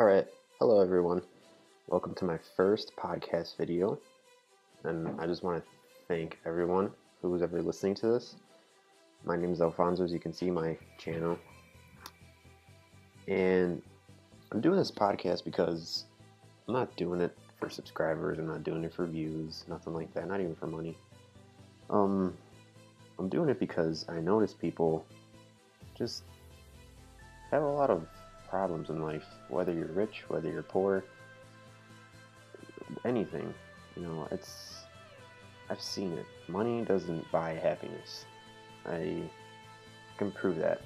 Alright, hello everyone. Welcome to my first podcast video. And I just want to thank everyone who's ever listening to this. My name is Alfonso, as you can see my channel. And I'm doing this podcast because I'm not doing it for subscribers, I'm not doing it for views, nothing like that, not even for money. I'm doing it because I notice people just have a lot of problems in life, whether you're rich, whether you're poor, anything. I've seen it. Money doesn't buy happiness. I can prove that.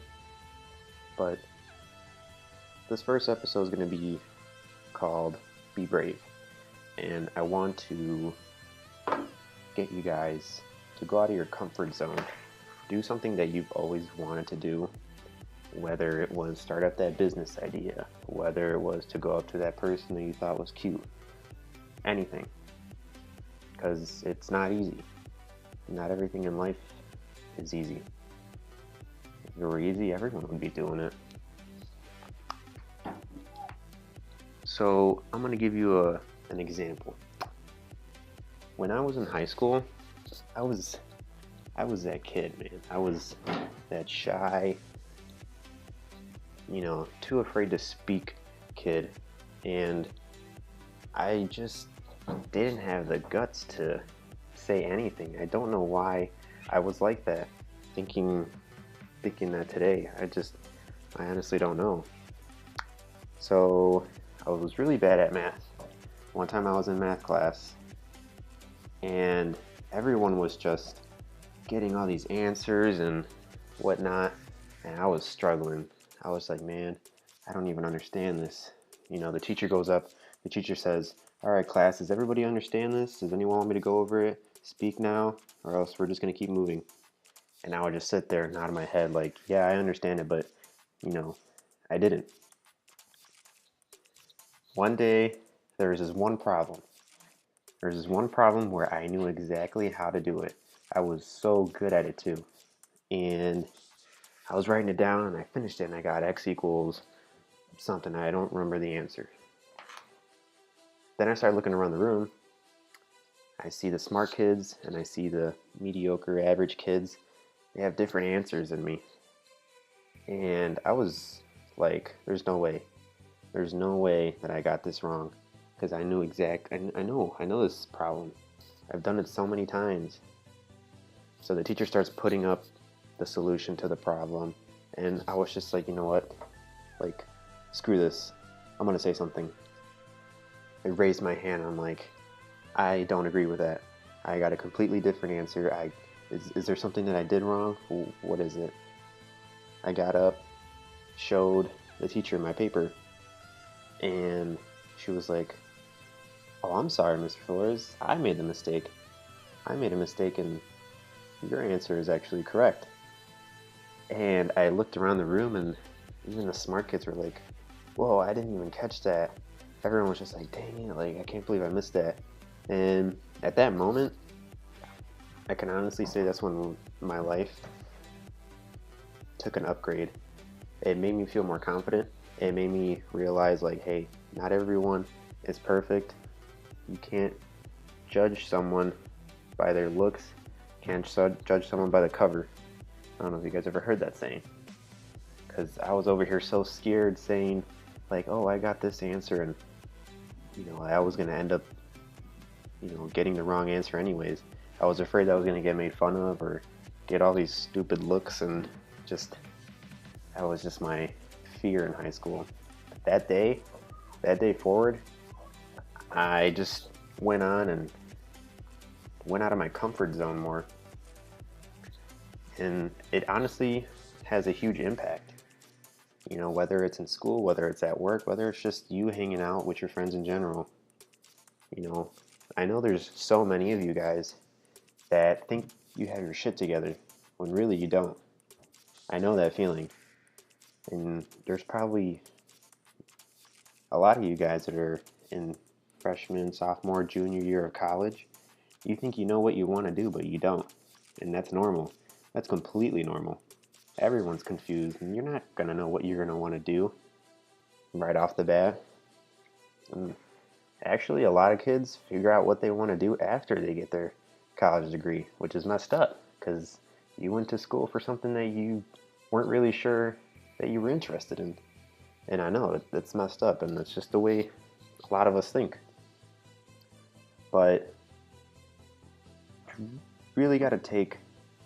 But this first episode is going to be called Be Brave. And I want to get you guys to go out of your comfort zone. Do something that you've always wanted to do. Whether it was start up that business idea, whether it was to go up to that person that you thought was cute, anything. Because it's not easy. Not everything in life is easy. If it were easy, everyone would be doing it. So I'm going to give you an example. When I was in high school, I was that kid, man. I was that shy, too afraid to speak kid, and I just didn't have the guts to say anything. I don't know why I was like that, thinking that today. I honestly don't know. So I was really bad at math. One time I was in math class, and everyone was just getting all these answers and whatnot, and I was struggling. I was like, man, I don't even understand this. The teacher goes up, the teacher says, all right, class, does everybody understand this? Does anyone want me to go over it? Speak now, or else we're just going to keep moving. And I would just sit there, nod my head like, yeah, I understand it, but, I didn't. One day, there was this one problem. There's this one problem where I knew exactly how to do it. I was so good at it, too. And I was writing it down, and I finished it, and I got x equals something. I don't remember the answer. Then I started looking around the room. I see the smart kids, and I see the mediocre, average kids. They have different answers than me. And I was like, there's no way. There's no way that I got this wrong. Because I knew I know this problem. I've done it so many times. So the teacher starts putting up the solution to the problem. And I was just like, you know what? Like, screw this. I'm going to say something. I raised my hand. I'm like, I don't agree with that. I got a completely different answer. Is there something that I did wrong? What is it? I got up, showed the teacher my paper, and she was like, oh, I'm sorry, Mr. Flores. I made the mistake. I made a mistake, and your answer is actually correct. And I looked around the room, and even the smart kids were like, whoa, I didn't even catch that. Everyone was just like, dang it, like, I can't believe I missed that. And at that moment, I can honestly say that's when my life took an upgrade. It made me feel more confident. It made me realize, like, hey, not everyone is perfect. You can't judge someone by their looks. Can't judge someone by the cover. I don't know if you guys ever heard that saying. Because I was over here so scared saying, like, oh, I got this answer, and, I was going to end up, getting the wrong answer anyways. I was afraid that I was going to get made fun of or get all these stupid looks, and that was just my fear in high school. But that day forward, I just went on and went out of my comfort zone more. And it honestly has a huge impact. Whether it's in school, whether it's at work, whether it's just you hanging out with your friends in general. I know there's so many of you guys that think you have your shit together when really you don't. I know that feeling. And there's probably a lot of you guys that are in freshman, sophomore, junior year of college. You think you know what you want to do, but you don't. And that's normal. That's completely normal. Everyone's confused, and you're not going to know what you're going to want to do right off the bat. And actually, a lot of kids figure out what they want to do after they get their college degree, which is messed up because you went to school for something that you weren't really sure that you were interested in. And I know that's messed up, and that's just the way a lot of us think. But you really got to take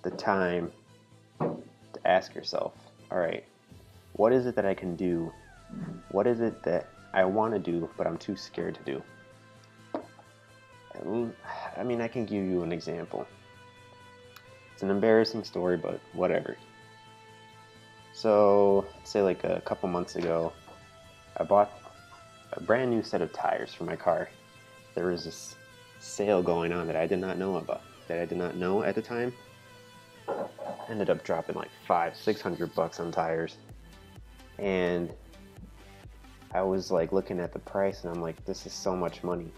the time to ask yourself, all right, what is it that I can do? What is it that I want to do, but I'm too scared to do? I mean, I can give you an example. It's an embarrassing story, but whatever. So, say like a couple months ago, I bought a brand new set of tires for my car. There was this sale going on that I did not know about, that I did not know at the time. Ended up dropping like $500-600 on tires. And I was like looking at the price and I'm like, this is so much money.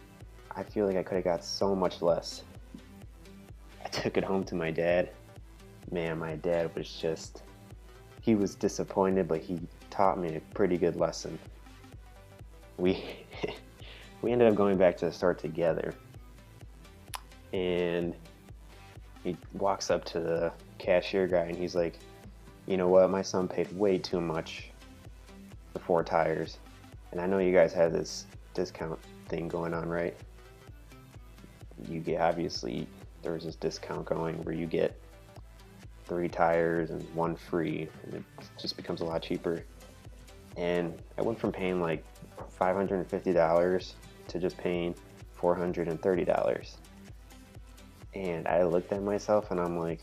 I feel like I could have got so much less. I took it home to my dad. Man, my dad was just, he was disappointed, but he taught me a pretty good lesson. We we ended up going back to the store together. And he walks up to the cashier guy and he's like, you know what, my son paid way too much for 4 tires. And I know you guys have this discount thing going on, right? You get, obviously, there's this discount going where you get 3 tires and 1 free, and it just becomes a lot cheaper. And I went from paying like $550 to just paying $430. And I looked at myself and I'm like,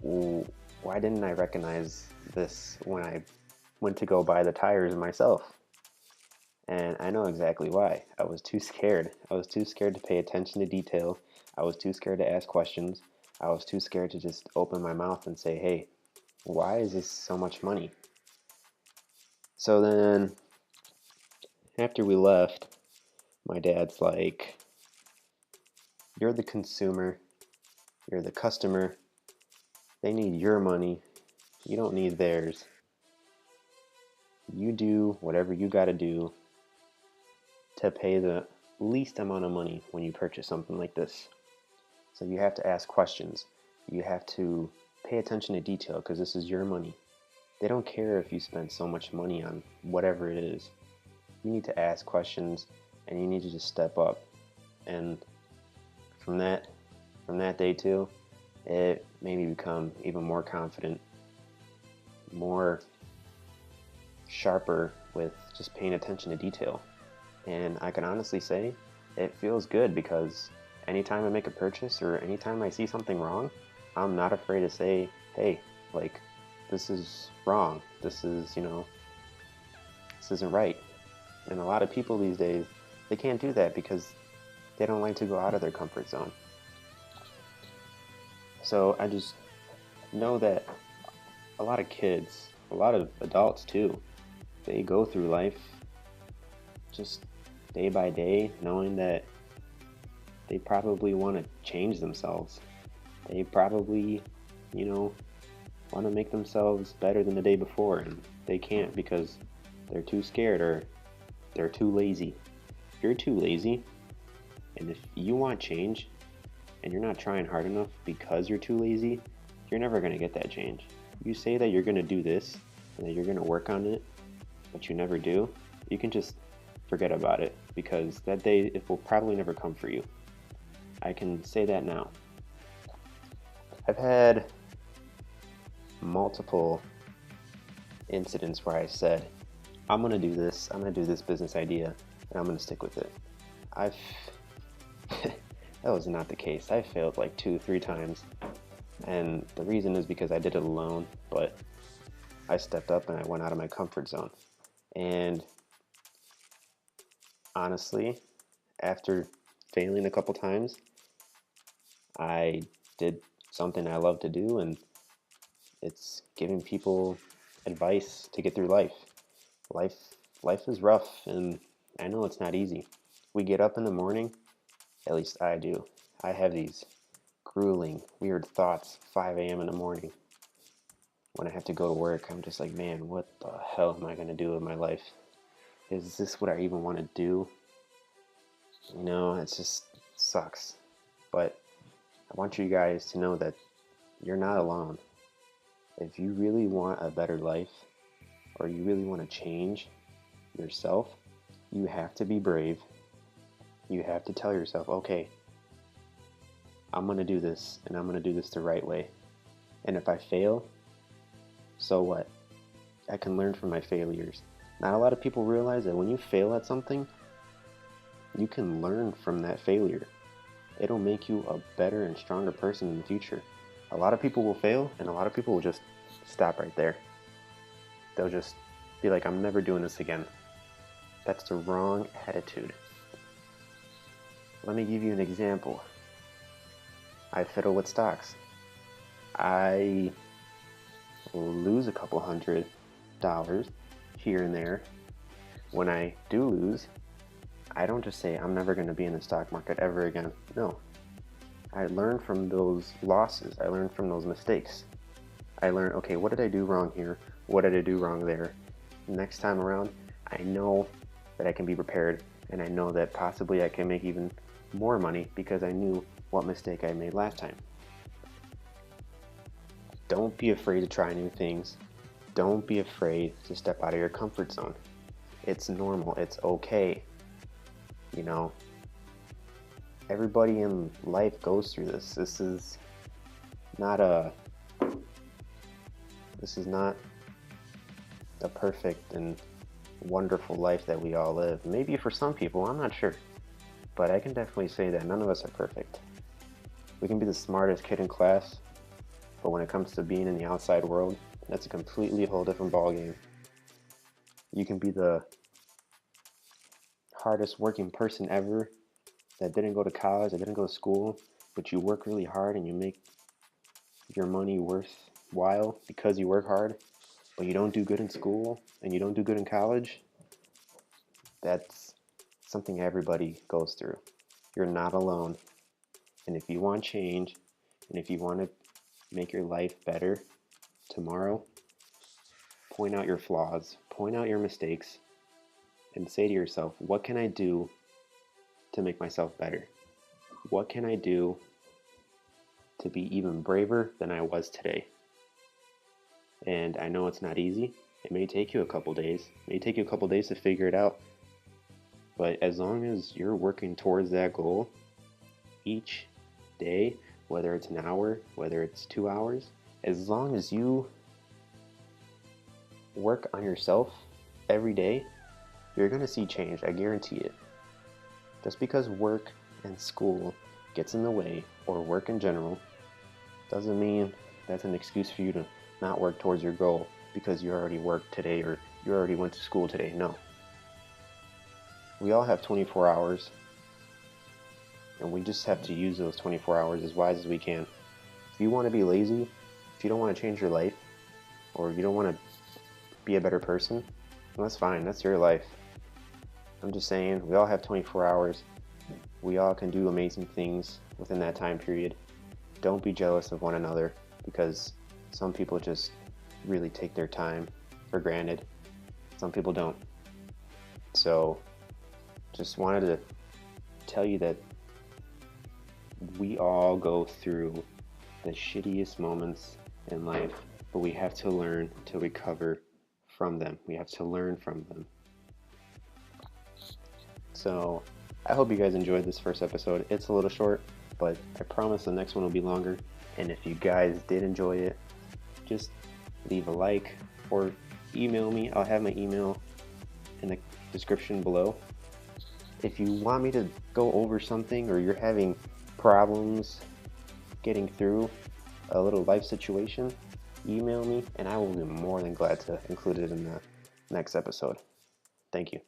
why didn't I recognize this when I went to go buy the tires myself? And I know exactly why. I was too scared. I was too scared to pay attention to detail. I was too scared to ask questions. I was too scared to just open my mouth and say, hey, why is this so much money? So then, after we left, my dad's like, you're the consumer. You're the customer. They need your money. You don't need theirs. You do whatever you got to do to pay the least amount of money when you purchase something like this. So you have to ask questions. You have to pay attention to detail because this is your money. They don't care if you spend so much money on whatever it is. You need to ask questions and you need to just step up. And from that day too, it made me become even more confident, more sharper with just paying attention to detail. And I can honestly say it feels good because anytime I make a purchase or anytime I see something wrong, I'm not afraid to say, hey, like, this is wrong. This is, this isn't right. And a lot of people these days, they can't do that because they don't like to go out of their comfort zone. So I just know that a lot of kids, a lot of adults too, they go through life just day by day knowing that they probably want to change themselves. They probably, want to make themselves better than the day before, and they can't because they're too scared or they're too lazy. If you're too lazy, and if you want change, and you're not trying hard enough because you're too lazy, you're never going to get that change. You say that you're going to do this, and that you're going to work on it, but you never do, you can just forget about it because that day it will probably never come for you. I can say that now. I've had multiple incidents where I said, I'm going to do this, I'm going to do this business idea, and I'm going to stick with it. That was not the case. I failed like 2-3 times, and the reason is because I did it alone, but I stepped up and I went out of my comfort zone. And honestly, after failing a couple times, I did something I love to do, and it's giving people advice to get through life. Life is rough, and I know it's not easy. We get up in the morning, at least I do. I have these grueling, weird thoughts 5 a.m. in the morning. When I have to go to work, I'm just like, man, what the hell am I going to do with my life? is this what I even want to do? You know, it just sucks. But I want you guys to know that you're not alone. If you really want a better life, or you really want to change yourself, you have to be brave. You have to tell yourself, okay, I'm going to do this, and I'm going to do this the right way. And if I fail, so what? I can learn from my failures. Not a lot of people realize that when you fail at something, you can learn from that failure. It'll make you a better and stronger person in the future. A lot of people will fail, and a lot of people will just stop right there. They'll just be like, I'm never doing this again. That's the wrong attitude. Let me give you an example. I fiddle with stocks. I lose a couple $100 here and there. When I do lose, I don't just say, I'm never going to be in the stock market ever again. No. I learn from those losses. I learn from those mistakes. I learn, okay, what did I do wrong here? What did I do wrong there? Next time around, I know that I can be prepared, and I know that possibly I can make even more money because I knew what mistake I made last time. Don't be afraid to try new things. Don't be afraid to step out of your comfort zone. It's normal. It's okay. You know, everybody in life goes through this. This is not a perfect and wonderful life that we all live. Maybe for some people, I'm not sure. But I can definitely say that none of us are perfect. We can be the smartest kid in class, but when it comes to being in the outside world, that's a completely whole different ballgame. You can be the hardest working person ever that didn't go to college, that didn't go to school, but you work really hard and you make your money worthwhile because you work hard, but you don't do good in school and you don't do good in college. That's something everybody goes through. You're not alone. And if you want change, and if you want to make your life better tomorrow, point out your flaws, point out your mistakes, and say to yourself, what can I do to make myself better? What can I do to be even braver than I was today? And I know it's not easy. It may take you a couple days. It may take you a couple days to figure it out. But as long as you're working towards that goal each day, whether it's an hour, whether it's 2 hours, as long as you work on yourself every day, you're going to see change. I guarantee it. Just because work and school gets in the way, or work in general, doesn't mean that's an excuse for you to not work towards your goal because you already worked today or you already went to school today. No. We all have 24 hours, and we just have to use those 24 hours as wise as we can. If you want to be lazy, if you don't want to change your life, or you don't want to be a better person, well, that's fine. That's your life. I'm just saying, we all have 24 hours. We all can do amazing things within that time period. Don't be jealous of one another, because some people just really take their time for granted. Some people don't. So, just wanted to tell you that we all go through the shittiest moments in life, but we have to learn to recover from them. We have to learn from them. So I hope you guys enjoyed this first episode. It's a little short, but I promise the next one will be longer. And if you guys did enjoy it, just leave a like or email me. I'll have my email in the description below. If you want me to go over something, or you're having problems getting through a little life situation, email me and I will be more than glad to include it in the next episode. Thank you.